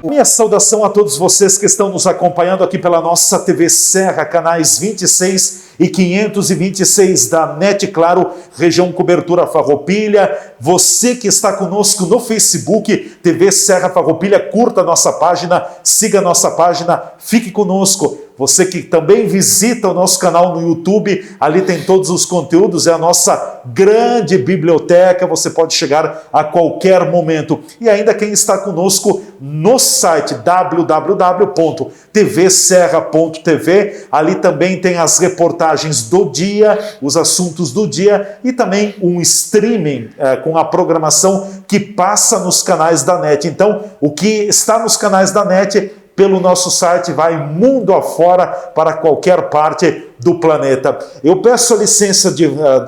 Minha saudação a todos vocês que estão nos acompanhando aqui pela nossa TV Serra, canais 26 e 526 da NET Claro, região cobertura Farroupilha. Você que está conosco no Facebook, TV Serra Farroupilha, curta a nossa página, siga a nossa página, fique conosco. Você que também visita o nosso canal no YouTube, ali tem todos os conteúdos, é a nossa grande biblioteca, você pode chegar a qualquer momento. E ainda quem está conosco no site www.tvserra.tv, ali também tem as reportagens do dia, os assuntos do dia e também um streaming com a programação que passa nos canais da NET. Então, o que está nos canais da NET pelo nosso site vai mundo afora para qualquer parte do planeta. Eu peço a licença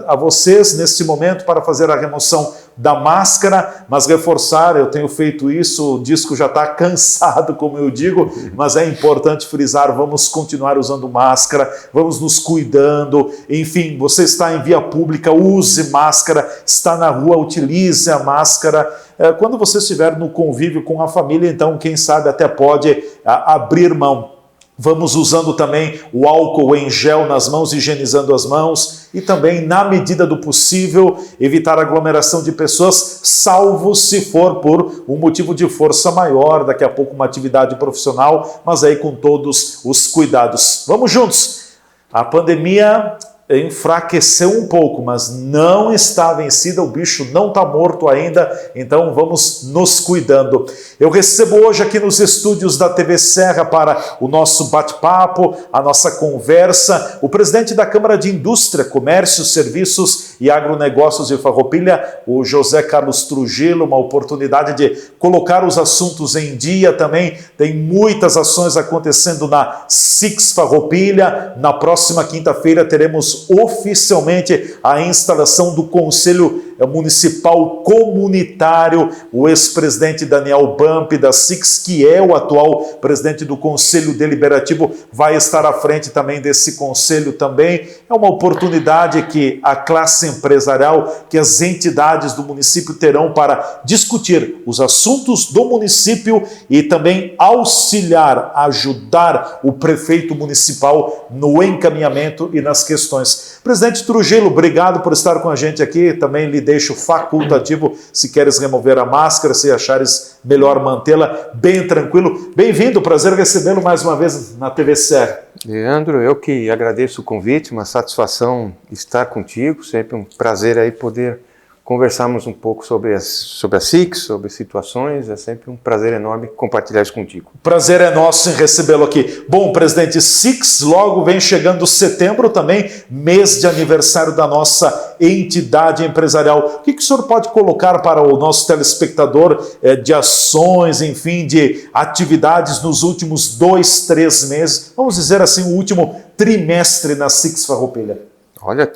a vocês neste momento para fazer a remoção da máscara, mas reforçar, eu tenho feito isso, o disco já está cansado, como eu digo, mas é importante frisar, vamos continuar usando máscara, vamos nos cuidando, enfim, você está em via pública, use máscara, está na rua, utilize a máscara. Quando você estiver no convívio com a família, então, quem sabe até pode abrir mão. Vamos usando também o álcool em gel nas mãos, higienizando as mãos e também, na medida do possível, evitar aglomeração de pessoas, salvo se for por um motivo de força maior, daqui a pouco uma atividade profissional, mas aí com todos os cuidados. Vamos juntos! A pandemia enfraqueceu um pouco, mas não está vencida, o bicho não está morto ainda, então vamos nos cuidando. Eu recebo hoje aqui nos estúdios da TV Serra para o nosso bate-papo, a nossa conversa, o presidente da Câmara de Indústria, Comércio, Serviços e Agronegócios de Farroupilha, o José Carlos Trujillo, uma oportunidade de colocar os assuntos em dia também, tem muitas ações acontecendo na SIX Farroupilha, na próxima quinta-feira teremos oficialmente a instalação do Conselho Municipal Comunitário, o ex-presidente Daniel Bump da SIX, que é o atual presidente do Conselho Deliberativo, vai estar à frente também desse conselho também. É uma oportunidade que a classe empresarial, que as entidades do município terão para discutir os assuntos do município e também auxiliar, ajudar o prefeito municipal no encaminhamento e nas questões. Presidente Trujillo, obrigado por estar com a gente aqui, também lhe deixo facultativo se queres remover a máscara, se achares melhor mantê-la bem tranquilo. Bem-vindo, prazer recebê-lo mais uma vez na TV Serra. Leandro, eu que agradeço o convite, uma satisfação estar contigo, sempre um prazer aí poder conversarmos um pouco sobre a SIX, sobre situações, é sempre um prazer enorme compartilhar isso contigo. Prazer é nosso em recebê-lo aqui. Bom, presidente, SIX logo vem chegando setembro também, mês de aniversário da nossa entidade empresarial. O que o senhor pode colocar para o nosso telespectador de ações, enfim, de atividades nos últimos 2, 3 meses, vamos dizer assim, o último trimestre na SIX Farroupilha? Olha,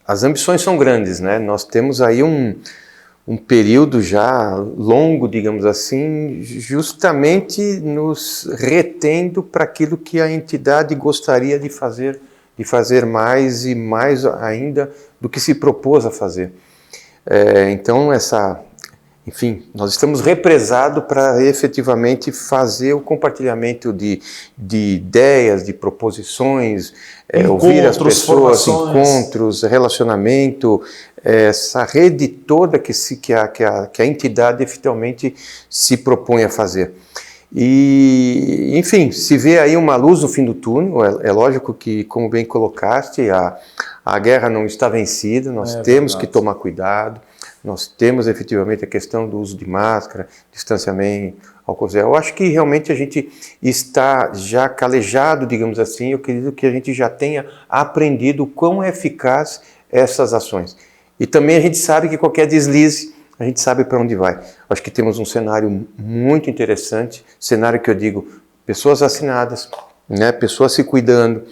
as ambições são grandes, né? Nós temos aí um período já longo, digamos assim, justamente nos retendo para aquilo que a entidade gostaria de fazer mais e mais ainda do que se propôs a fazer. Então, enfim, nós estamos represados para efetivamente fazer o compartilhamento de ideias, de proposições, ouvir as pessoas, encontros, relacionamento, essa rede toda que a entidade efetivamente se propõe a fazer. E, enfim, se vê aí uma luz no fim do túnel, é lógico que, como bem colocaste, a guerra não está vencida, nós temos que tomar cuidado. Nós temos efetivamente a questão do uso de máscara, distanciamento, álcool gel. Eu acho que realmente a gente está já calejado, digamos assim. Eu acredito que a gente já tenha aprendido o quão eficaz essas ações. E também a gente sabe que qualquer deslize, a gente sabe para onde vai. Eu acho que temos um cenário muito interessante, cenário que eu digo, pessoas vacinadas, né, pessoas se cuidando.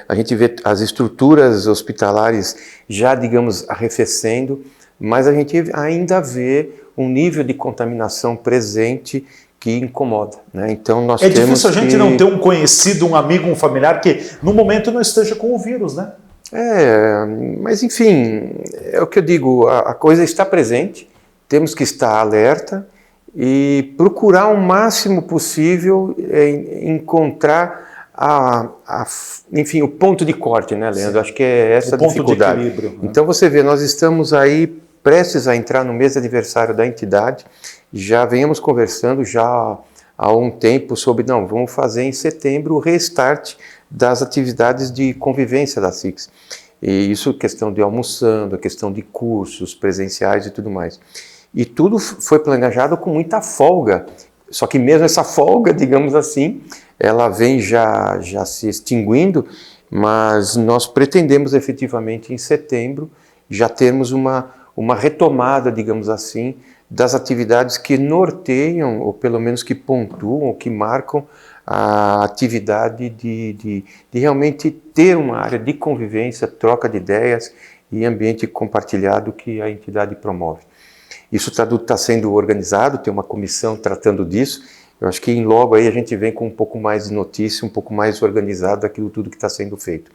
A gente vê as estruturas hospitalares já, digamos, arrefecendo, mas a gente ainda vê um nível de contaminação presente que incomoda, né? Então nós temos difícil a gente não ter um conhecido, um amigo, um familiar que no momento não esteja com o vírus, né? Mas enfim, é o que eu digo, a coisa está presente, temos que estar alerta e procurar o máximo possível encontrar enfim, o ponto de corte, né, Leandro? Sim. Acho que é essa a dificuldade. De equilíbrio, né? Então você vê, nós estamos aí prestes a entrar no mês de aniversário da entidade, já venhamos conversando já há um tempo sobre, vamos fazer em setembro o restart das atividades de convivência da SICS. E isso questão de almoçando, a questão de cursos presenciais e tudo mais. E tudo foi planejado com muita folga, só que mesmo essa folga, digamos assim, ela vem já se extinguindo, mas nós pretendemos efetivamente em setembro já termos uma retomada, digamos assim, das atividades que norteiam, ou pelo menos que pontuam, ou que marcam a atividade de realmente ter uma área de convivência, troca de ideias e ambiente compartilhado que a entidade promove. Isso está sendo organizado, tem uma comissão tratando disso. Eu acho que logo aí a gente vem com um pouco mais de notícia, um pouco mais organizado daquilo tudo que está sendo feito.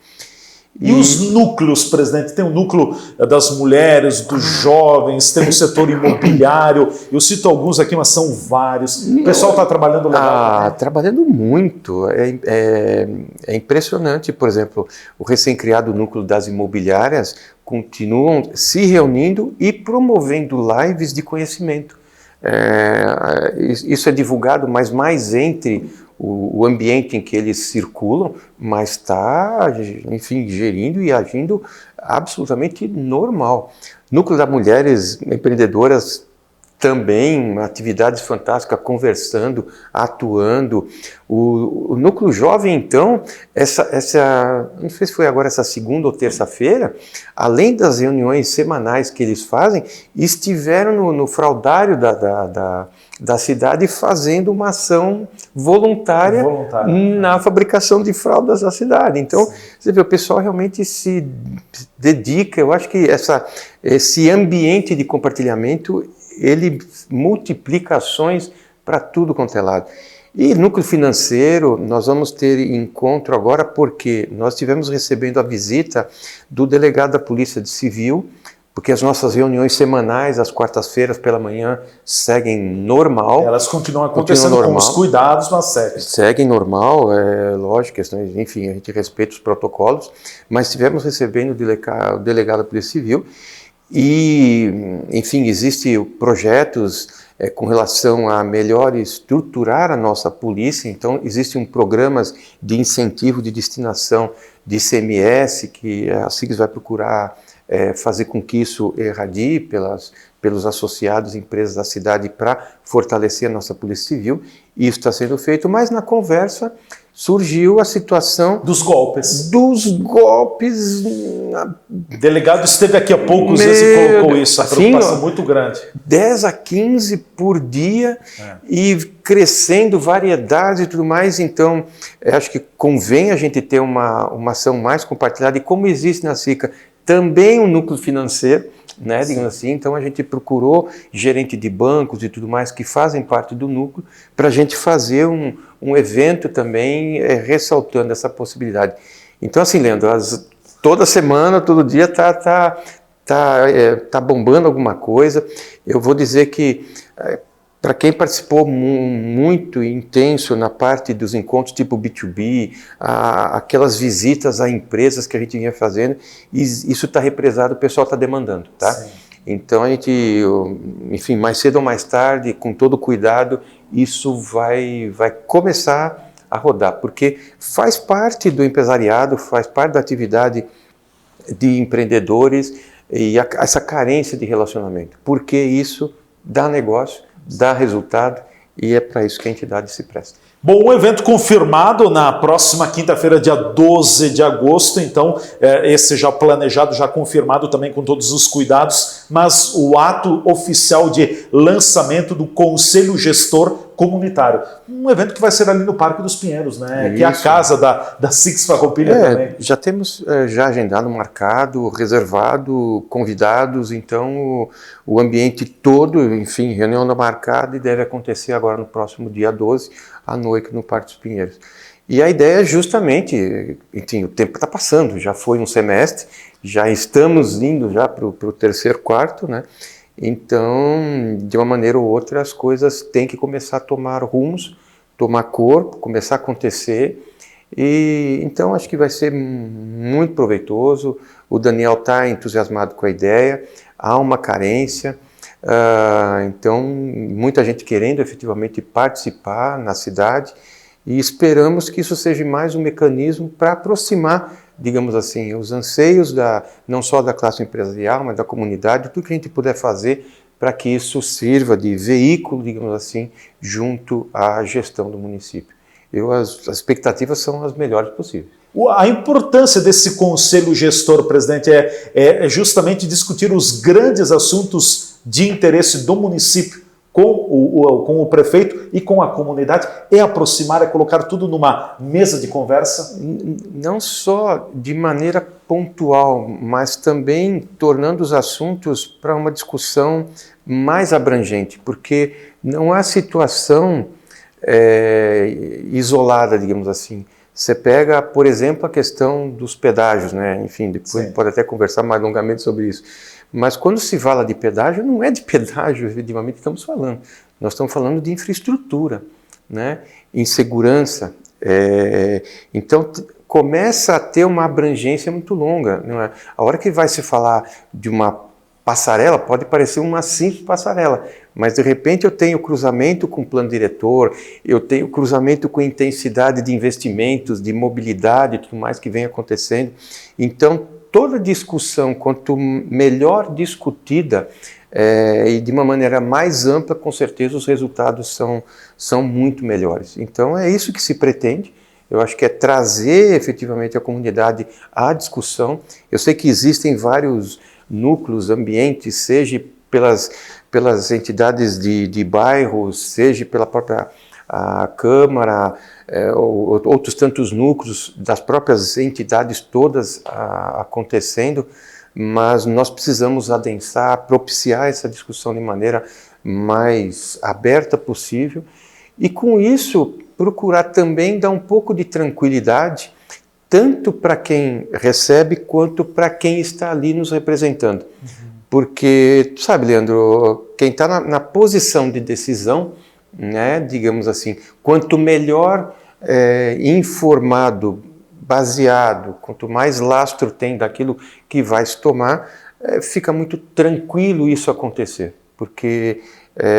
E os núcleos, presidente? Tem o núcleo das mulheres, dos jovens, tem o setor imobiliário. Eu cito alguns aqui, mas são vários. O pessoal está trabalhando legal. Trabalhando muito. É impressionante, por exemplo, o recém-criado núcleo das imobiliárias continuam se reunindo e promovendo lives de conhecimento. Isso é divulgado, mas mais entre o ambiente em que eles circulam, mas está, enfim, gerindo e agindo absolutamente normal. Núcleo das mulheres empreendedoras também, atividades fantásticas, conversando, atuando. O núcleo jovem, então, não sei se foi agora essa segunda ou terça-feira, além das reuniões semanais que eles fazem, estiveram no fraudário da cidade fazendo uma ação voluntária na fabricação de fraldas da cidade. Então, sim, você vê, o pessoal realmente se dedica. Eu acho que esse ambiente de compartilhamento, ele multiplica ações para tudo quanto é lado. E núcleo financeiro, nós vamos ter encontro agora porque nós estivemos recebendo a visita do delegado da Polícia Civil, porque as nossas reuniões semanais, às quartas-feiras pela manhã, seguem normal. Elas continuam acontecendo normal, com os cuidados, mas seguem. Seguem normal, lógico, enfim, a gente respeita os protocolos, mas estivemos recebendo o delegado da Polícia Civil e, enfim, existem projetos com relação a melhor estruturar a nossa polícia. Então, existem programas de incentivo de destinação de ICMS, que a SIGS vai procurar fazer com que isso irradie pelos associados empresas da cidade para fortalecer a nossa Polícia Civil. Isso está sendo feito, mas na conversa surgiu a situação dos golpes. O delegado esteve aqui há poucos dias e colocou isso, a preocupação muito grande. 10 a 15 por dia e crescendo variedades e tudo mais. Então, acho que convém a gente ter uma ação mais compartilhada. E como existe na SICA também um núcleo financeiro, né, digamos assim, então a gente procurou gerente de bancos e tudo mais que fazem parte do núcleo para a gente fazer um evento também ressaltando essa possibilidade. Então, assim, Leandro, toda semana, todo dia tá bombando alguma coisa. Eu vou dizer que para quem participou muito intenso na parte dos encontros tipo B2B, aquelas visitas a empresas que a gente vinha fazendo, isso está represado, o pessoal está demandando, tá? Sim. Então a gente, enfim, mais cedo ou mais tarde, com todo cuidado, isso vai começar a rodar, porque faz parte do empresariado, faz parte da atividade de empreendedores e essa carência de relacionamento, porque isso dá negócio, dá resultado e é para isso que a entidade se presta. Bom, o evento confirmado na próxima quinta-feira, dia 12 de agosto, então esse já planejado, já confirmado também com todos os cuidados, mas o ato oficial de lançamento do Conselho Gestor Comunitário. Um evento que vai ser ali no Parque dos Pinheiros, né? Isso. Que é a casa da SICS Farroupilha também. Já temos agendado, marcado, reservado, convidados, então o ambiente todo, enfim, reunião marcada e deve acontecer agora no próximo dia 12, à noite, no Parque dos Pinheiros. E a ideia é justamente, enfim, o tempo está passando, já foi um semestre, já estamos indo já para o terceiro quarto, né? Então, de uma maneira ou outra, as coisas têm que começar a tomar rumos, tomar corpo, começar a acontecer. E então acho que vai ser muito proveitoso. O Daniel está entusiasmado com a ideia, há uma carência, então muita gente querendo efetivamente participar na cidade, e esperamos que isso seja mais um mecanismo para aproximar, digamos assim, os anseios não só da classe empresarial, mas da comunidade, tudo que a gente puder fazer para que isso sirva de veículo, digamos assim, junto à gestão do município. As expectativas são as melhores possíveis. A importância desse conselho gestor, presidente, é justamente discutir os grandes assuntos de interesse do município com o prefeito e com a comunidade, é aproximar, é colocar tudo numa mesa de conversa? Não só de maneira pontual, mas também tornando os assuntos para uma discussão mais abrangente, porque não há situação isolada, digamos assim. Você pega, por exemplo, a questão dos pedágios, né? Enfim, depois a gente pode até conversar mais longamente sobre isso. Mas quando se fala de pedágio, não é de pedágio, efetivamente, estamos falando. Nós estamos falando de infraestrutura, né? Insegurança. Então, começa a ter uma abrangência muito longa. Não é? A hora que vai se falar de uma passarela, pode parecer uma simples passarela, mas de repente eu tenho cruzamento com plano diretor, eu tenho cruzamento com intensidade de investimentos, de mobilidade e tudo mais que vem acontecendo. Então, toda discussão, quanto melhor discutida e de uma maneira mais ampla, com certeza os resultados são muito melhores. Então, é isso que se pretende. Eu acho que é trazer efetivamente a comunidade à discussão. Eu sei que existem vários núcleos, ambientes, seja pelas entidades de bairros, seja pela própria Câmara, outros tantos núcleos das próprias entidades todas acontecendo, mas nós precisamos adensar, propiciar essa discussão de maneira mais aberta possível e com isso procurar também dar um pouco de tranquilidade tanto para quem recebe quanto para quem está ali nos representando. Porque, tu sabe, Leandro, quem está na posição de decisão, né, digamos assim, quanto melhor informado, baseado, quanto mais lastro tem daquilo que vai se tomar, fica muito tranquilo isso acontecer. Porque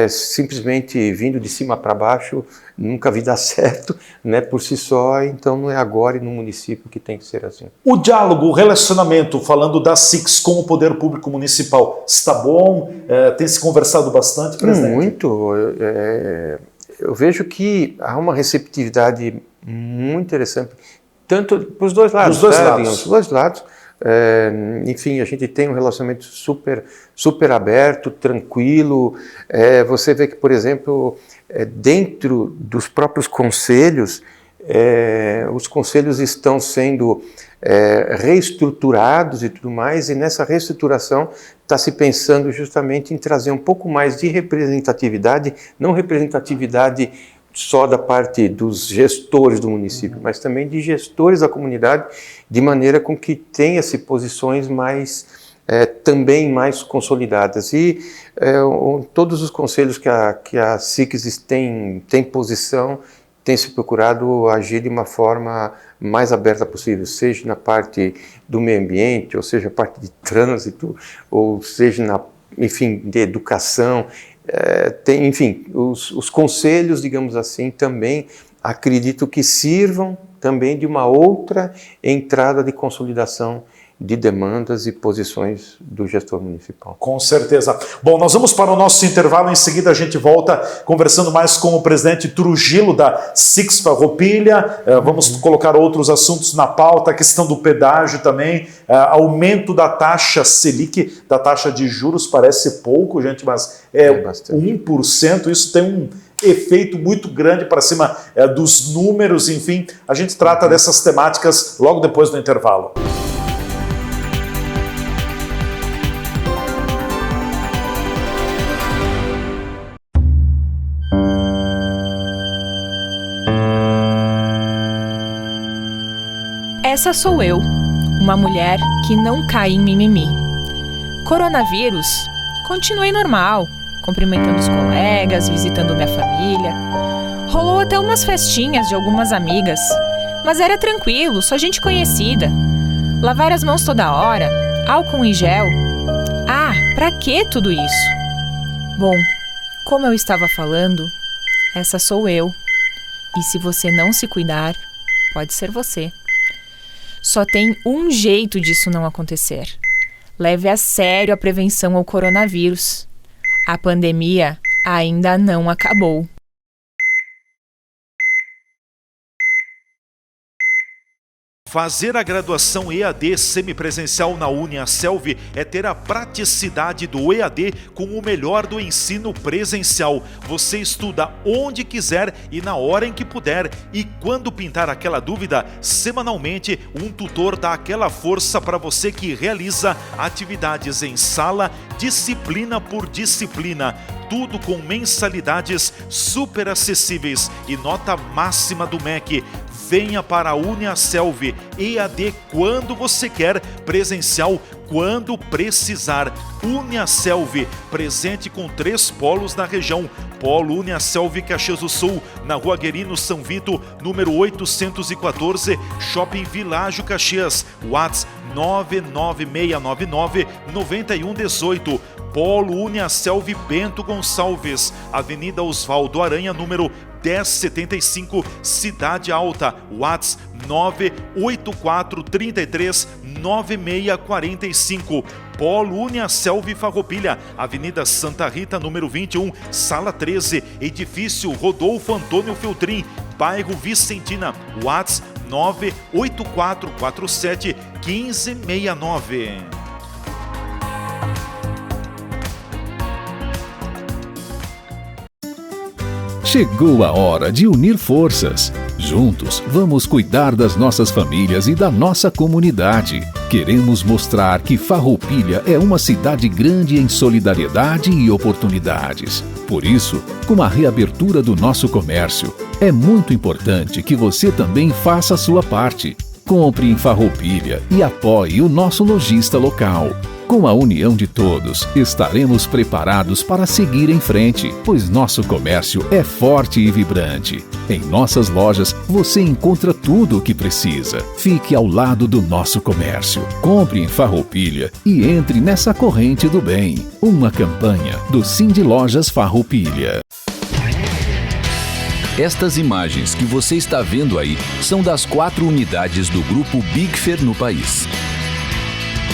simplesmente vindo de cima para baixo nunca vi dar certo, né, por si só, então não é agora e no município que tem que ser assim. O diálogo, o relacionamento, falando da SICS com o poder público municipal, está bom? Tem se conversado bastante, presidente? Muito. Eu vejo que há uma receptividade muito interessante, tanto para os dois lados. Os dois lados. Enfim, a gente tem um relacionamento super aberto, tranquilo. Você vê que, por exemplo, dentro dos próprios conselhos, os conselhos estão sendo reestruturados e tudo mais, e nessa reestruturação está se pensando justamente em trazer um pouco mais de representatividade, não representatividade só da parte dos gestores do município, mas também de gestores da comunidade, de maneira com que tenha-se posições também mais consolidadas. E todos os conselhos que a SICS tem posição, tem se procurado agir de uma forma mais aberta possível, seja na parte do meio ambiente, ou seja, a parte de trânsito, ou seja, enfim, de educação. Enfim, os conselhos, digamos assim, também acredito que sirvam também de uma outra entrada de consolidação de demandas e posições do gestor municipal. Com certeza. Bom, nós vamos para o nosso intervalo, em seguida a gente volta conversando mais com o presidente Trujillo da SICS Farroupilha, vamos colocar outros assuntos na pauta, a questão do pedágio também, aumento da taxa Selic, da taxa de juros, parece pouco, gente, mas é 1%, isso tem um efeito muito grande para cima dos números, enfim, a gente trata dessas temáticas logo depois do intervalo. Essa sou eu, uma mulher que não cai em mimimi. Coronavírus, continuei normal, cumprimentando os colegas, visitando minha família. Rolou até umas festinhas de algumas amigas, mas era tranquilo, só gente conhecida. Lavar as mãos toda hora, álcool em gel. Ah, pra que tudo isso? Bom, como eu estava falando, essa sou eu. E se você não se cuidar, pode ser você. Só tem um jeito disso não acontecer. Leve a sério a prevenção ao coronavírus. A pandemia ainda não acabou. Fazer a graduação EAD semipresencial na Uniaselv é ter a praticidade do EAD com o melhor do ensino presencial. Você estuda onde quiser e na hora em que puder. E quando pintar aquela dúvida, semanalmente um tutor dá aquela força para você que realiza atividades em sala, disciplina por disciplina. Tudo com mensalidades super acessíveis e nota máxima do MEC. Venha para a Uniaselv, EAD quando você quer, presencial quando precisar. Uniaselv, presente com 3 polos na região. Polo Uniaselv Caxias do Sul, na Rua Guerino São Vito, número 814, Shopping Világio Caxias, WhatsApp 99699-9118. Polo Uniaselv Bento Gonçalves, Avenida Osvaldo Aranha, número 1075, Cidade Alta, WhatsApp 984339645. Polo Uniaselv Farroupilha, Avenida Santa Rita, número 21, Sala 13, Edifício Rodolfo Antônio Feltrin, bairro Vicentina, WhatsApp 984471569. Chegou a hora de unir forças. Juntos, vamos cuidar das nossas famílias e da nossa comunidade. Queremos mostrar que Farroupilha é uma cidade grande em solidariedade e oportunidades. Por isso, com a reabertura do nosso comércio, é muito importante que você também faça a sua parte. Compre em Farroupilha e apoie o nosso lojista local. Com a união de todos, estaremos preparados para seguir em frente, pois nosso comércio é forte e vibrante. Em nossas lojas, você encontra tudo o que precisa. Fique ao lado do nosso comércio. Compre em Farroupilha e entre nessa corrente do bem. Uma campanha do Cindy Lojas Farroupilha. Estas imagens que você está vendo aí são das 4 unidades do Grupo Bigfer no país.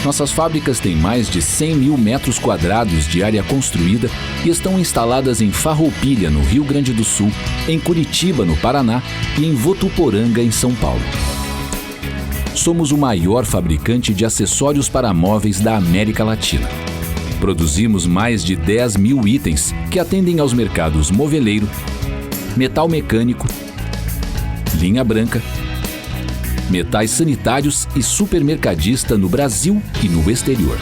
Nossas fábricas têm mais de 100 mil metros quadrados de área construída e estão instaladas em Farroupilha, no Rio Grande do Sul, em Curitiba, no Paraná e em Votuporanga, em São Paulo. Somos o maior fabricante de acessórios para móveis da América Latina. Produzimos mais de 10 mil itens que atendem aos mercados moveleiro, metal mecânico, linha branca, metais sanitários e supermercadista no Brasil e no exterior.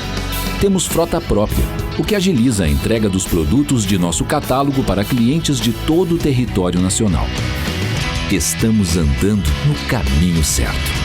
Temos frota própria, o que agiliza a entrega dos produtos de nosso catálogo para clientes de todo o território nacional. Estamos andando no caminho certo.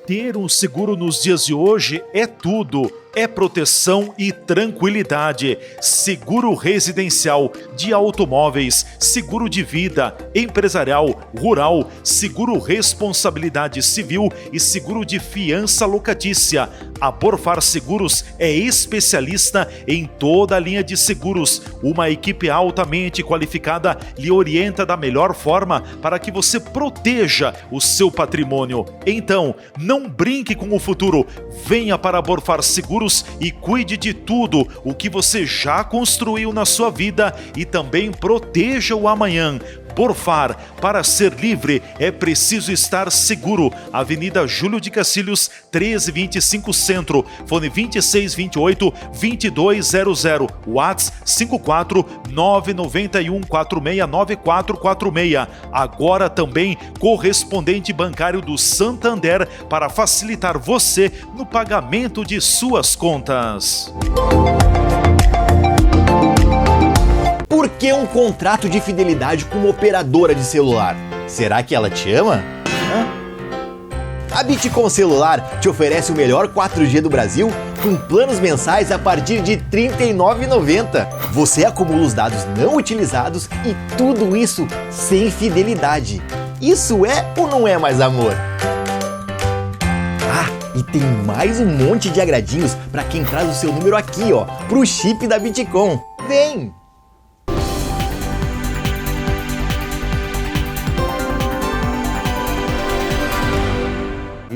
Ter um seguro nos dias de hoje é tudo. É proteção e tranquilidade. Seguro residencial, de automóveis, seguro de vida, empresarial, rural, seguro responsabilidade civil e seguro de fiança locatícia. A Borfar Seguros é especialista em toda a linha de seguros. Uma equipe altamente qualificada lhe orienta da melhor forma para que você proteja o seu patrimônio. Então, não brinque com o futuro. Venha para a Borfar Seguros e cuide de tudo o que você já construiu na sua vida e também proteja o amanhã. Borfar, para ser livre é preciso estar seguro. Avenida Júlio de Cacilhos, 1325 Centro, fone 2628-2200, WhatsApp 54991469446. Agora também correspondente bancário do Santander para facilitar você no pagamento de suas contas. Por que um contrato de fidelidade com uma operadora de celular? Será que ela te ama? A Bitcom Celular te oferece o melhor 4G do Brasil com planos mensais a partir de R$ 39,90. Você acumula os dados não utilizados e tudo isso sem fidelidade. Isso é ou não é mais amor? E tem mais um monte de agradinhos para quem traz o seu número aqui, ó, pro chip da Bitcom. Vem!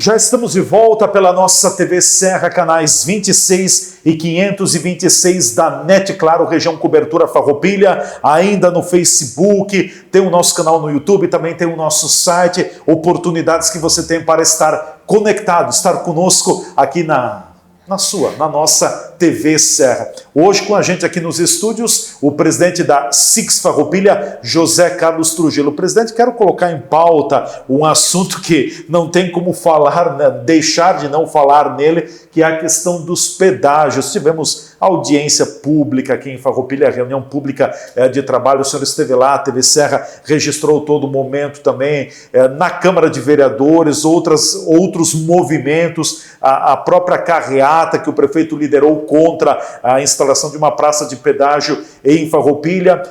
Já estamos de volta pela nossa TV Serra, canais 26 e 526 da NET Claro, região cobertura Farroupilha, ainda no Facebook, tem o nosso canal no YouTube, também tem o nosso site, oportunidades que você tem para estar conectado, estar conosco aqui na nossa TV Serra. Hoje com a gente aqui nos estúdios, o presidente da SIX Farroupilha, José Carlos Trujillo. Presidente, quero colocar em pauta um assunto que não tem como falar, né, deixar de não falar nele, que é a questão dos pedágios. Tivemos audiência pública aqui em Farroupilha, reunião pública de trabalho, o senhor esteve lá, a TV Serra registrou todo o momento também, na Câmara de Vereadores, outros movimentos, a própria carreata que o prefeito liderou contra a instalação de uma praça de pedágio em Farroupilha.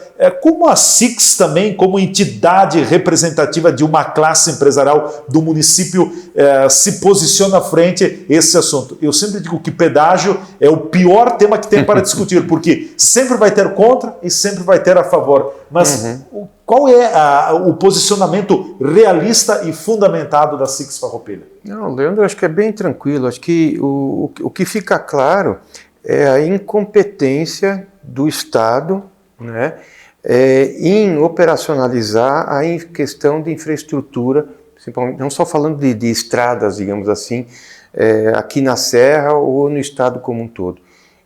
Como a SIX também, como entidade representativa de uma classe empresarial do município, se posiciona frente a esse assunto? Eu sempre digo que pedágio é o pior tema que tem para discutir, porque sempre vai ter contra e sempre vai ter a favor. Mas qual é o posicionamento realista e fundamentado da SIX Farroupilha? Não, Leandro, acho que é bem tranquilo. Acho que o que fica claro é a incompetência do Estado, né, em operacionalizar a questão de infraestrutura, principalmente, não só falando de estradas, digamos assim, aqui na Serra ou no Estado como um todo.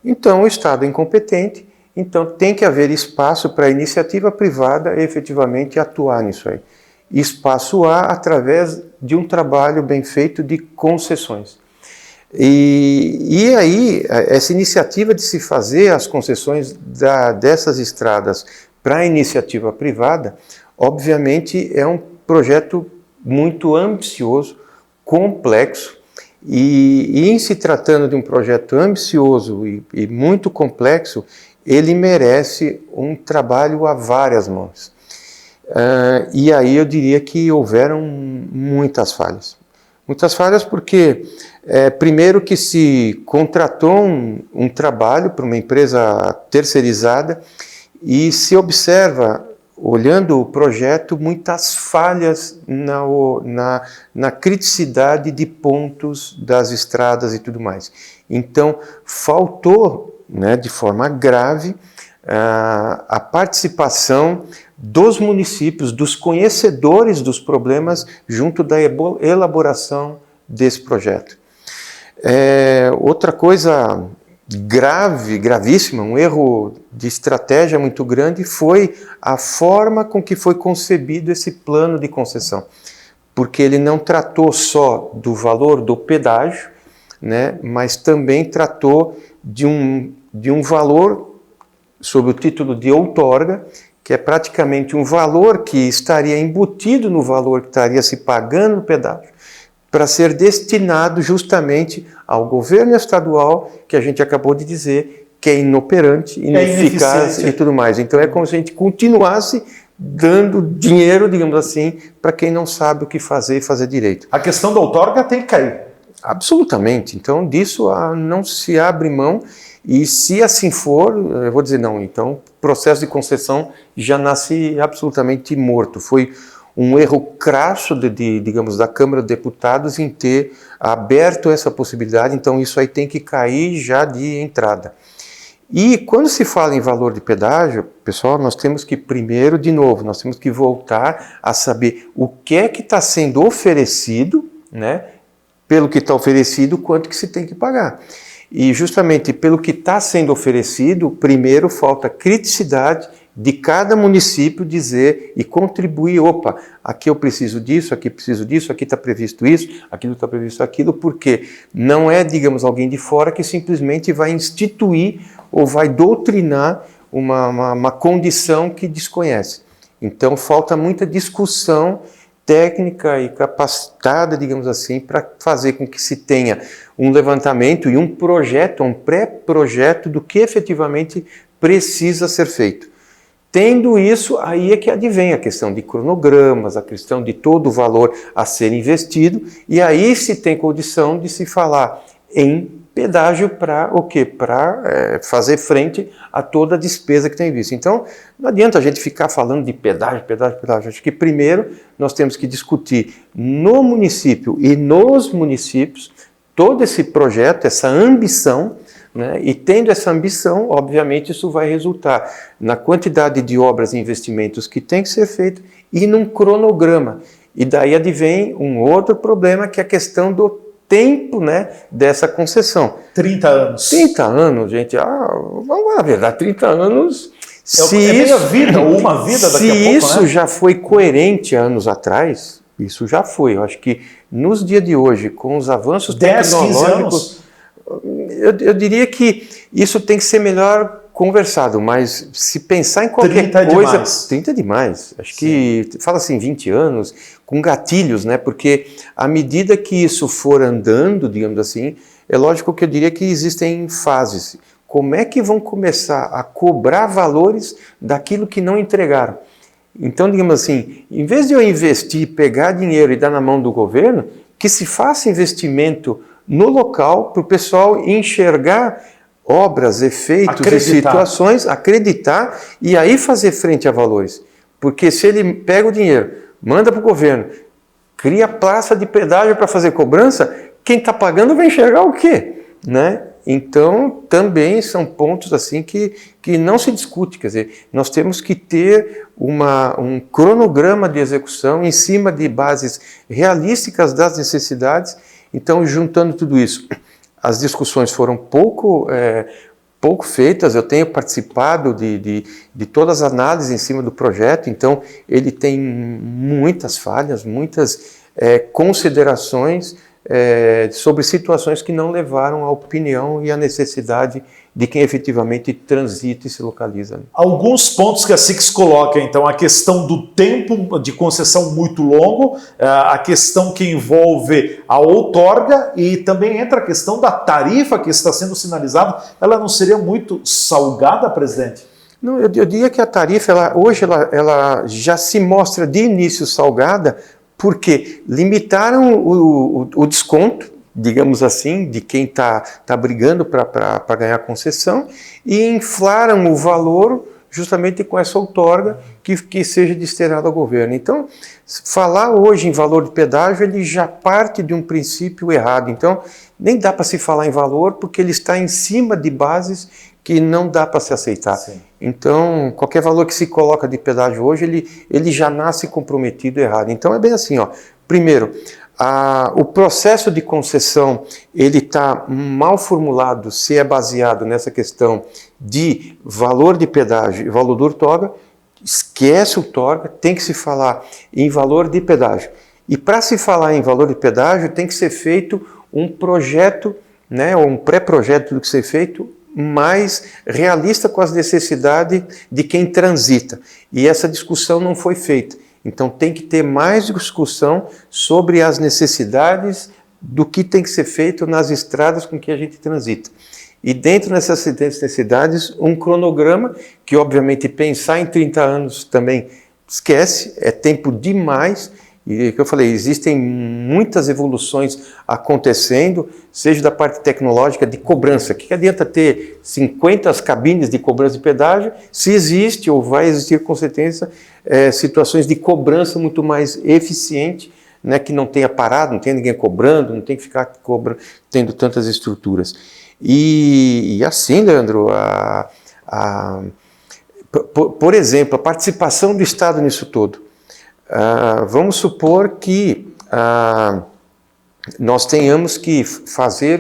Então, o Estado é incompetente, então tem que haver espaço para a iniciativa privada efetivamente atuar nisso aí. Espaço há através de um trabalho bem feito de concessões. E aí, essa iniciativa de se fazer as concessões dessas estradas para a iniciativa privada, obviamente é um projeto muito ambicioso, complexo, e em se tratando de um projeto ambicioso e muito complexo, ele merece um trabalho a várias mãos. E aí eu diria que houveram muitas falhas. Muitas falhas porque, primeiro que se contratou um trabalho para uma empresa terceirizada e se observa, olhando o projeto, muitas falhas na criticidade de pontos das estradas e tudo mais. Então, faltou, né, de forma grave, a participação dos municípios, dos conhecedores dos problemas, junto da elaboração desse projeto. Outra coisa gravíssima, um erro de estratégia muito grande, foi a forma com que foi concebido esse plano de concessão. Porque ele não tratou só do valor do pedágio, né, mas também tratou de um valor sob o título de outorga, que é praticamente um valor que estaria embutido no valor que estaria se pagando no pedágio, para ser destinado justamente ao governo estadual, que a gente acabou de dizer, que é inoperante, ineficaz e tudo mais. Então é como se a gente continuasse dando dinheiro, digamos assim, para quem não sabe o que fazer e fazer direito. A questão da outorga tem que cair. Absolutamente. Então disso não se abre mão, e se assim for, eu vou dizer não, então o processo de concessão já nasce absolutamente morto. Foi um erro crasso digamos, da Câmara de Deputados em ter aberto essa possibilidade, então isso aí tem que cair já de entrada. E quando se fala em valor de pedágio, pessoal, nós temos que primeiro, de novo, nós temos que voltar a saber o que é que está sendo oferecido, né? Pelo que está oferecido, quanto que se tem que pagar. E justamente pelo que está sendo oferecido, primeiro falta criticidade de cada município dizer e contribuir, opa, aqui eu preciso disso, aqui preciso disso, aqui está previsto isso, aquilo está previsto aquilo, porque não é, digamos, alguém de fora que simplesmente vai instituir ou vai doutrinar uma condição que desconhece. Então falta muita discussão técnica e capacitada, digamos assim, para fazer com que se tenha um levantamento e um projeto, um pré-projeto do que efetivamente precisa ser feito. Tendo isso, aí é que advém a questão de cronogramas, a questão de todo o valor a ser investido, e aí se tem condição de se falar em pedágio para o quê? Para fazer frente a toda a despesa que tem visto. Então, não adianta a gente ficar falando de pedágio. Acho que primeiro nós temos que discutir no município e nos municípios todo esse projeto, essa ambição, né? E tendo essa ambição, obviamente, isso vai resultar na quantidade de obras e investimentos que tem que ser feito e num cronograma. E daí advém um outro problema, que é a questão do tempo, né, dessa concessão. 30 anos. 30 anos, gente. Vamos na verdade, 30 anos... meia vida, ou uma vida daqui a pouco, se isso né? já foi coerente anos atrás, isso já foi. Eu acho que nos dias de hoje, com os avanços 10, 15 tecnológicos... Eu diria que isso tem que ser melhor conversado, mas se pensar em qualquer 30 é coisa... demais. 30 é demais. Acho que, fala assim, 20 anos, com gatilhos, né? Porque à medida que isso for andando, digamos assim, é lógico que eu diria que existem fases. Como é que vão começar a cobrar valores daquilo que não entregaram? Então, digamos assim, em vez de eu investir, pegar dinheiro e dar na mão do governo, que se faça investimento no local para o pessoal enxergar obras, efeitos e situações, acreditar e aí fazer frente a valores. Porque se ele pega o dinheiro, manda para o governo, cria praça de pedágio para fazer cobrança, quem está pagando vai enxergar o quê? Né? Então, também são pontos assim que não se discute. Quer dizer, nós temos que ter um cronograma de execução em cima de bases realísticas das necessidades. Então, juntando tudo isso, as discussões foram pouco feitas. Eu tenho participado de todas as análises em cima do projeto, então ele tem muitas falhas, muitas considerações sobre situações que não levaram à opinião e à necessidade de quem efetivamente transita e se localiza. Alguns pontos que a SIX coloca, então, a questão do tempo de concessão muito longo, a questão que envolve a outorga e também entra a questão da tarifa que está sendo sinalizada. Ela não seria muito salgada, presidente? Não, eu diria que a tarifa, hoje ela já se mostra de início salgada, porque limitaram o desconto, digamos assim, de quem está brigando para ganhar concessão, e inflaram o valor justamente com essa outorga que seja destinada ao governo. Então, falar hoje em valor de pedágio, ele já parte de um princípio errado. Então, nem dá para se falar em valor, porque ele está em cima de bases que não dá para se aceitar. Sim. Então, qualquer valor que se coloca de pedágio hoje, ele já nasce comprometido errado. Então, é bem assim, ó. Primeiro, o processo de concessão, ele está mal formulado se é baseado nessa questão de valor de pedágio e valor do outorga. Esquece o outorga, tem que se falar em valor de pedágio. E para se falar em valor de pedágio, tem que ser feito um projeto, né, ou um pré-projeto do que ser feito, mais realista com as necessidades de quem transita. E essa discussão não foi feita. Então tem que ter mais discussão sobre as necessidades do que tem que ser feito nas estradas com que a gente transita. E dentro dessas necessidades, um cronograma, que obviamente pensar em 30 anos também esquece, é tempo demais. E que eu falei, existem muitas evoluções acontecendo, seja da parte tecnológica de cobrança. O que adianta ter 50 cabines de cobrança de pedágio se existe ou vai existir com certeza situações de cobrança muito mais eficiente, né, que não tenha parado, não tenha ninguém cobrando, não tem que ficar tendo tantas estruturas. E assim, Leandro, por exemplo, a participação do Estado nisso todo. Vamos supor que nós tenhamos que fazer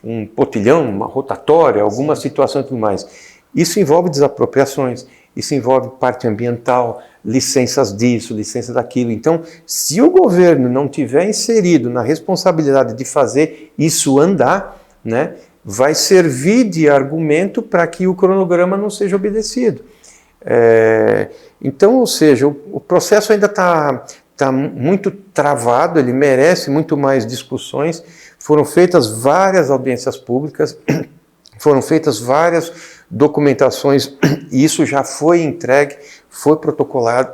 um potilhão, uma rotatória, alguma situação e tudo mais. Isso envolve desapropriações, isso envolve parte ambiental, licenças disso, licença daquilo. Então, se o governo não tiver inserido na responsabilidade de fazer isso andar, né, vai servir de argumento para que o cronograma não seja obedecido. Então, ou seja, o processo ainda está está muito travado, ele merece muito mais discussões. Foram feitas várias audiências públicas, foram feitas várias documentações, e isso já foi entregue, foi protocolado.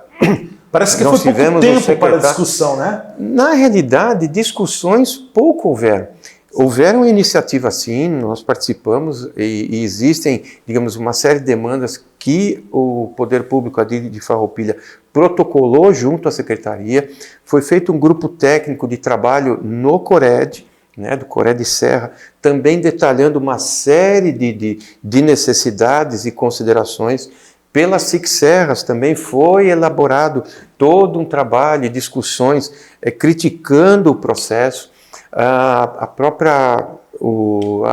Parece que Nós foi pouco tivemos tempo para discussão, né? Na realidade, discussões pouco houveram. Houveram iniciativas sim, nós participamos e existem, digamos, uma série de demandas que o Poder Público de Farroupilha protocolou junto à Secretaria. Foi feito um grupo técnico de trabalho no CORED, né, do CORED Serra, também detalhando uma série de necessidades e considerações. Pela SIC Serras também foi elaborado todo um trabalho e discussões criticando o processo. A própria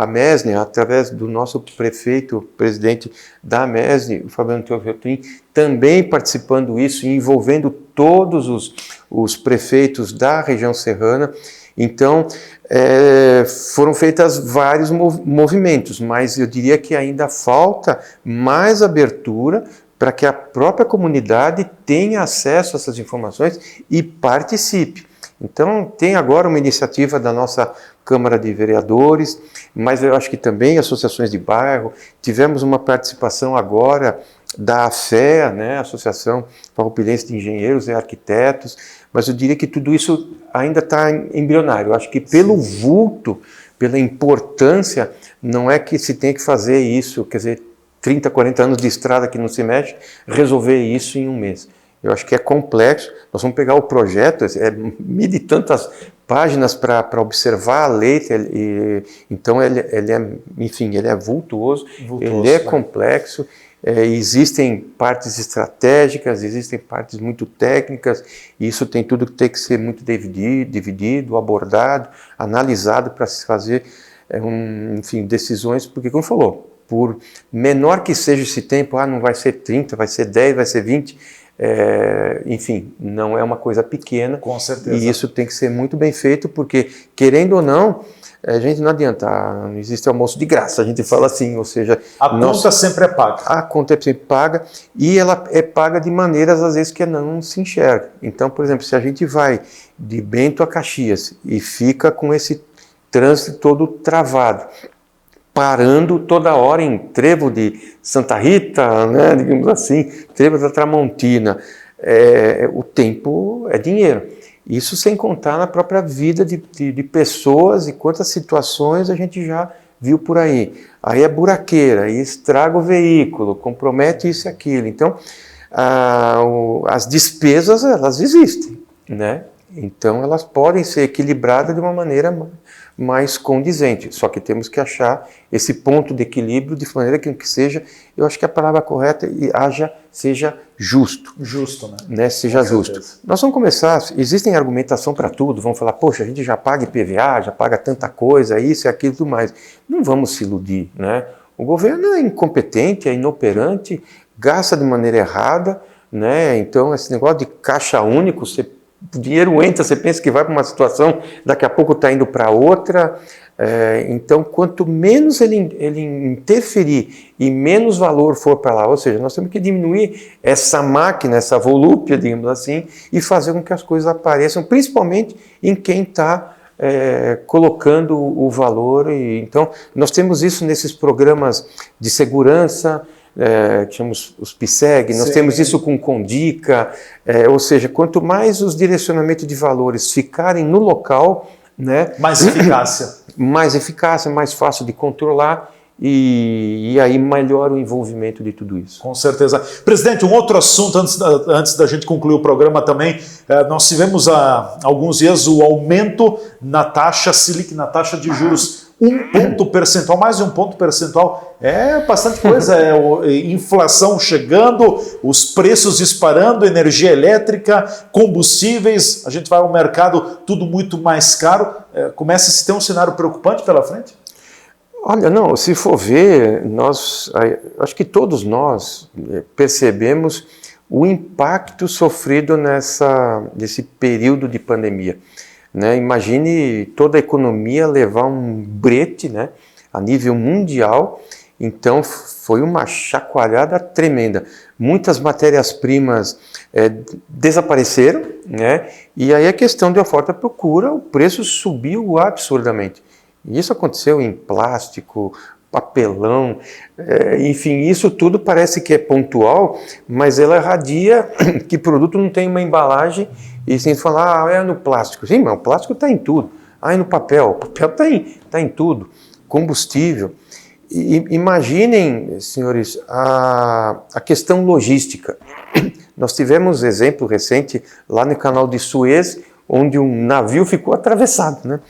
Amesne, através do nosso prefeito, presidente da Amesne, o Fabiano Teofiltrin, também participando disso, envolvendo todos os prefeitos da região serrana. Então, foram feitos vários movimentos, mas eu diria que ainda falta mais abertura para que a própria comunidade tenha acesso a essas informações e participe. Então, tem agora uma iniciativa da nossa Câmara de Vereadores, mas eu acho que também associações de bairro. Tivemos uma participação agora da AFEA, né, Associação Farroupilense de Engenheiros e Arquitetos, mas eu diria que tudo isso ainda está embrionário. Eu acho que pelo vulto, pela importância, não é que se tem que fazer isso, quer dizer, 30, 40 anos de estrada que não se mexe, resolver isso em um mês. Eu acho que é complexo. Nós vamos pegar o projeto, mil e tantas páginas para observar a lei, então ele é vultuoso, ele é complexo, existem partes estratégicas, existem partes muito técnicas, e isso tem tudo que tem que ser muito dividido, abordado, analisado para se fazer, decisões, porque como falou, por menor que seja esse tempo, não vai ser 30, vai ser 10, vai ser 20, não é uma coisa pequena. Com certeza. E isso tem que ser muito bem feito, porque, querendo ou não, a gente não adianta, não existe almoço de graça, a gente fala assim, ou seja... conta sempre é paga. A conta é sempre paga, e ela é paga de maneiras, às vezes, que não se enxerga. Então, por exemplo, se a gente vai de Bento a Caxias e fica com esse trânsito todo travado, parando toda hora em Trevo de Santa Rita, né, digamos assim, Trevo da Tramontina, o tempo é dinheiro. Isso sem contar na própria vida de pessoas e quantas situações a gente já viu por aí. Aí é buraqueira, aí estraga o veículo, compromete isso e aquilo. Então, as despesas, elas existem, né? Então, elas podem ser equilibradas de uma maneira mais condizente. Só que temos que achar esse ponto de equilíbrio de maneira que seja, eu acho que a palavra correta seja justo. Justo, né? Seja justo. Nós vamos começar, existem argumentação para tudo, vamos falar, poxa, a gente já paga IPVA, já paga tanta coisa, isso e aquilo e tudo mais. Não vamos se iludir, né? O governo é incompetente, é inoperante, gasta de maneira errada, né? Então, esse negócio de caixa único, o dinheiro entra, você pensa que vai para uma situação, daqui a pouco está indo para outra. Então, quanto menos ele interferir e menos valor for para lá, ou seja, nós temos que diminuir essa máquina, essa volúpia, digamos assim, e fazer com que as coisas apareçam, principalmente em quem está colocando o valor. Então, nós temos isso nesses programas de segurança, que chamamos os PSEG, nós temos isso com Condica, ou seja, quanto mais os direcionamentos de valores ficarem no local, né, mais eficácia. Mais eficácia, mais fácil de controlar e aí melhora o envolvimento de tudo isso. Com certeza. Presidente, um outro assunto antes da gente concluir o programa também, nós tivemos há alguns dias o aumento na taxa Selic, na taxa de juros, 1 ponto percentual, mais de 1 ponto percentual, é bastante coisa, inflação chegando, os preços disparando, energia elétrica, combustíveis, a gente vai ao mercado, tudo muito mais caro, começa a se ter um cenário preocupante pela frente? Olha, não, se for ver, acho que todos nós percebemos o impacto sofrido nesse período de pandemia. Né? Imagine toda a economia levar um brete, né, a nível mundial, então foi uma chacoalhada tremenda. Muitas matérias-primas desapareceram, né? E aí a questão de oferta e procura, o preço subiu absurdamente. E isso aconteceu em plástico, papelão, enfim, isso tudo parece que é pontual, mas ela irradia que produto não tem uma embalagem e sem falar, é no plástico. Sim, mas o plástico está em tudo. E no papel? O papel está em tudo. Combustível. E imaginem, senhores, a questão logística. Nós tivemos exemplo recente lá no canal de Suez, onde um navio ficou atravessado, né?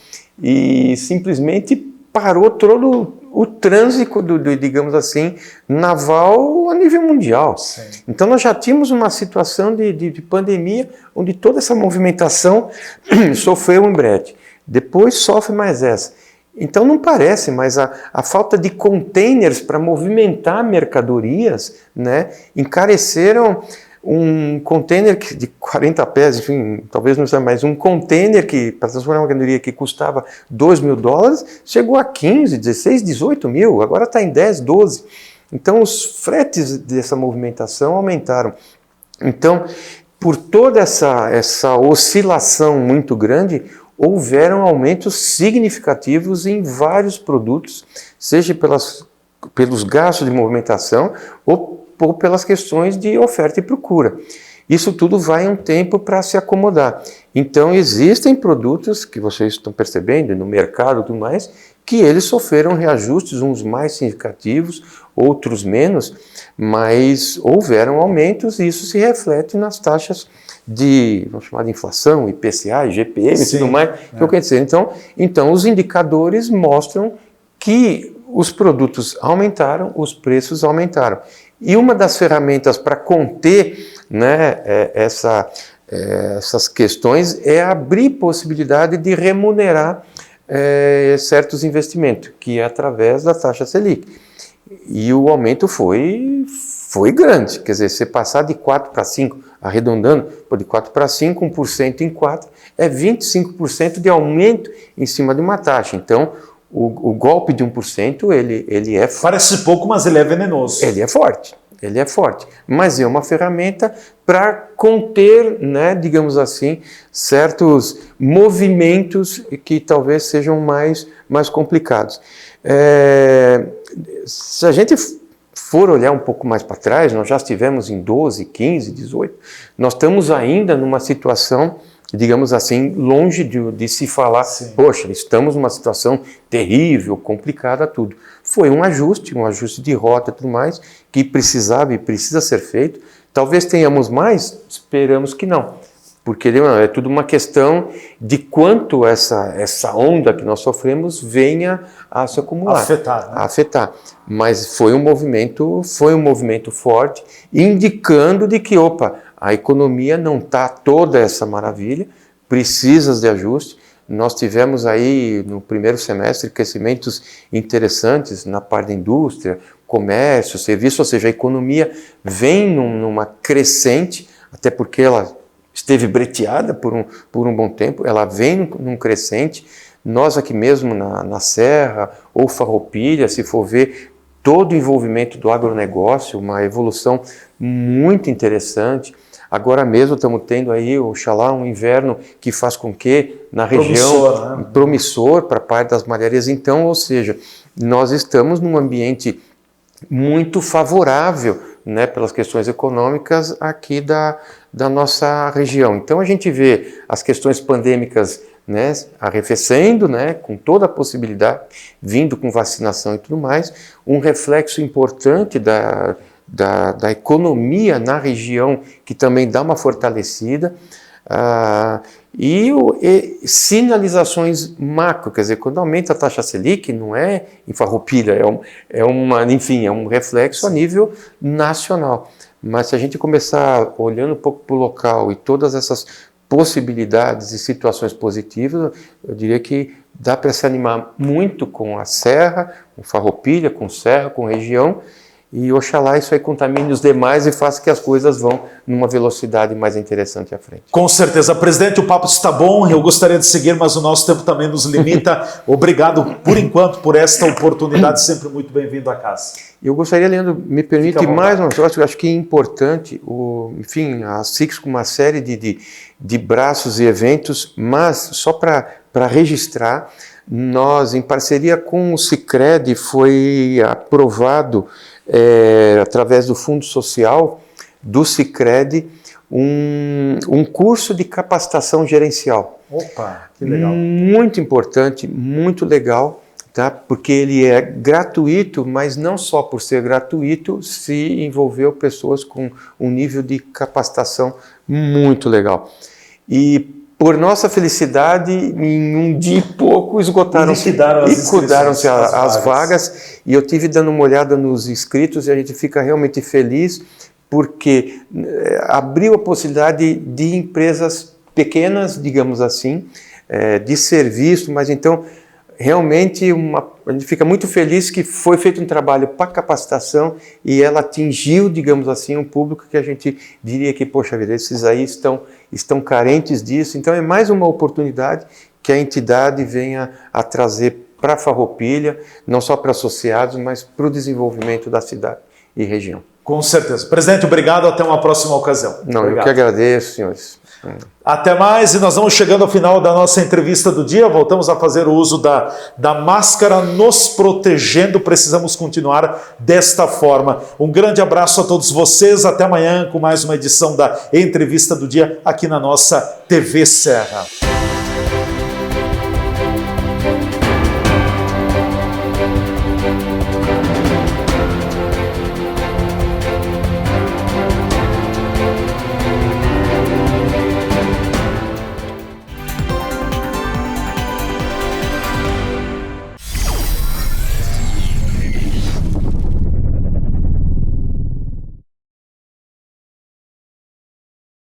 E simplesmente parou todo o trânsito, digamos assim, naval a nível mundial. Sim. Então nós já tínhamos uma situação de pandemia, onde toda essa movimentação sofreu um brete. Depois sofre mais essa. Então não parece, mas a falta de containers para movimentar mercadorias, né, encareceram. Um container de 40 pés, enfim, talvez não seja mais, um container que, para transformar uma mercadoria que custava $2.000, chegou a 15, 16, 18 mil, agora está em 10, 12. Então os fretes dessa movimentação aumentaram. Então, por toda essa oscilação muito grande, houveram aumentos significativos em vários produtos, seja pelos gastos de movimentação ou pelas questões de oferta e procura. Isso tudo vai um tempo para se acomodar. Então existem produtos que vocês estão percebendo no mercado e tudo mais, que eles sofreram reajustes, uns mais significativos, outros menos, mas houveram aumentos e isso se reflete nas taxas vamos chamar de inflação, IPCA, IGPM e tudo mais, que eu quero dizer. Então os indicadores mostram que os produtos aumentaram, os preços aumentaram. E uma das ferramentas para conter, né, essas questões é abrir possibilidade de remunerar certos investimentos, que é através da taxa Selic. E o aumento foi grande, quer dizer, se passar de 4 para 5, arredondando, de 4 para 5, 1% em 4, é 25% de aumento em cima de uma taxa. Então, o golpe de 1%, ele é forte. Parece pouco, mas ele é venenoso. Ele é forte, mas é uma ferramenta para conter, né, digamos assim, certos movimentos que talvez sejam mais complicados. Se a gente for olhar um pouco mais para trás, nós já estivemos em 12, 15, 18, nós estamos ainda numa situação, digamos assim, longe de se falar, sim, poxa, estamos numa situação terrível, complicada, tudo. Foi um ajuste de rota e tudo mais, que precisava e precisa ser feito. Talvez tenhamos mais, esperamos que não, porque é tudo uma questão de quanto essa onda que nós sofremos venha a se acumular. Afetar, né? Afetar. Mas foi um movimento forte, indicando de que, a economia não está toda essa maravilha, precisa de ajuste. Nós tivemos aí no primeiro semestre crescimentos interessantes na parte da indústria, comércio, serviço, ou seja, a economia vem numa crescente, até porque ela esteve breteada por um bom tempo, ela vem num crescente. Nós aqui mesmo na Serra ou Farroupilha, se for ver todo o envolvimento do agronegócio, uma evolução muito interessante. Agora mesmo estamos tendo aí, oxalá, um inverno que faz com que na região promissor para a parte das malharias. Então, ou seja, nós estamos num ambiente muito favorável, né, pelas questões econômicas aqui da nossa região. Então a gente vê as questões pandêmicas, né, arrefecendo, né, com toda a possibilidade, vindo com vacinação e tudo mais, um reflexo importante da economia na região, que também dá uma fortalecida, e sinalizações macro, quer dizer, quando aumenta a taxa Selic, não é em Farroupilha, é um reflexo a nível nacional. Mas se a gente começar olhando um pouco para o local e todas essas possibilidades e situações positivas, eu diria que dá para se animar muito com a Serra, com Farroupilha, com Serra, com região, e oxalá isso aí contamine os demais e faça que as coisas vão numa velocidade mais interessante à frente. Com certeza. Presidente, o papo está bom, eu gostaria de seguir, mas o nosso tempo também nos limita. Obrigado, por enquanto, por esta oportunidade, sempre muito bem-vindo à casa. Eu gostaria, Leandro, me permite mais um negócio, eu acho que é importante, enfim, a SIX com uma série de braços e eventos, mas só para registrar, nós, em parceria com o Sicredi, foi aprovado, através do Fundo Social do Sicredi, um curso de capacitação gerencial. Opa, que legal. Muito importante, muito legal, tá? Porque ele é gratuito, mas não só por ser gratuito, se envolveu pessoas com um nível de capacitação muito legal. E por nossa felicidade, em um dia e pouco esgotaram-se as vagas, e eu tive dando uma olhada nos inscritos e a gente fica realmente feliz porque abriu a possibilidade de empresas pequenas, digamos assim, de serviço, mas então realmente a gente fica muito feliz que foi feito um trabalho para capacitação e ela atingiu, digamos assim, um público que a gente diria que, poxa vida, esses aí estão carentes disso. Então é mais uma oportunidade que a entidade venha a trazer para a Farroupilha, não só para associados, mas para o desenvolvimento da cidade e região. Com certeza. Presidente, obrigado, até uma próxima ocasião. Não, obrigado. Eu que agradeço, senhores. Até mais, e nós vamos chegando ao final da nossa entrevista do dia, voltamos a fazer o uso da máscara, nos protegendo, precisamos continuar desta forma. Um grande abraço a todos vocês, até amanhã com mais uma edição da Entrevista do Dia aqui na nossa TV Serra.